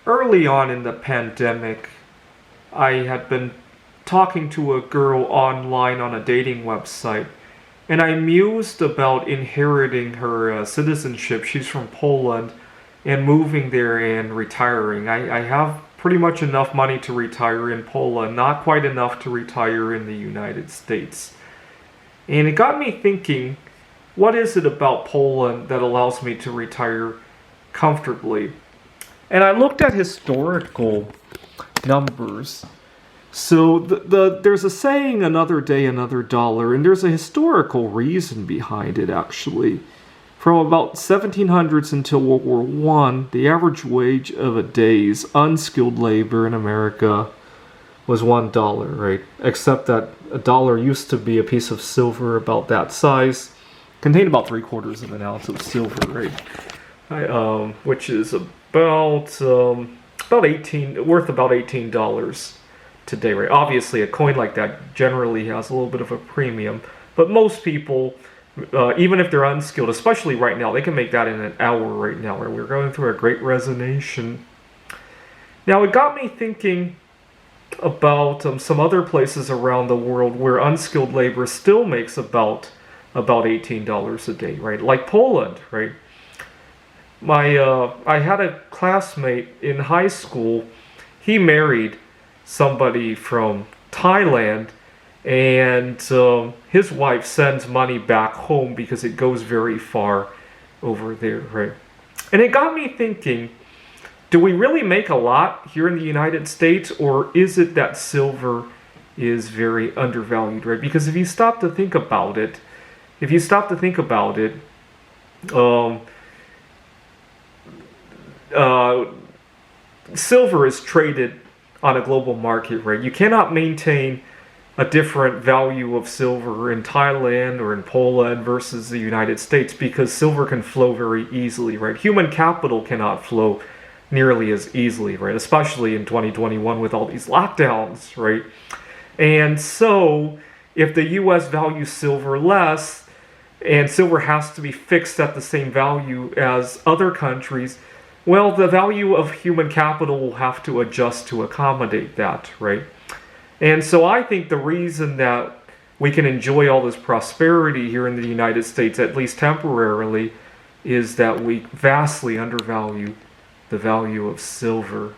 Early on in the pandemic, I had been talking to a girl online on a dating website, and I mused about inheriting her citizenship. She's from Poland, and moving there and retiring. I have pretty much enough money to retire in Poland, not quite enough to retire in the United States. And it got me thinking, what is it about Poland that allows me to retire comfortably? And I looked at historical numbers. So there's a saying, another day, another dollar, and there's a historical reason behind it, actually. From about 1700s until World War I, the average wage of a day's unskilled labor in America was $1, right? Except that a dollar used to be a piece of silver about that size, contained about 3/4 of an ounce of silver, right? Which is about $18 today, right? Obviously, a coin like that generally has a little bit of a premium, but most people, even if they're unskilled, especially right now, they can make that in an hour right now, right? We're going through a great resignation. Now, it got me thinking about some other places around the world where unskilled labor still makes about $18 a day, right? Like Poland, right? I had a classmate in high school. He married somebody from Thailand, and his wife sends money back home because it goes very far over there, right? And it got me thinking, do we really make a lot here in the United States, or is it that silver is very undervalued, right? Because if you stop to think about it, silver is traded on a global market, right? You cannot maintain a different value of silver in Thailand or in Poland versus the United States because silver can flow very easily, right? Human capital cannot flow nearly as easily, right? Especially in 2021 with all these lockdowns, right? And so if the US values silver less, and silver has to be fixed at the same value as other countries, well, the value of human capital will have to adjust to accommodate that, right? And so I think the reason that we can enjoy all this prosperity here in the United States, at least temporarily, is that we vastly undervalue the value of silver.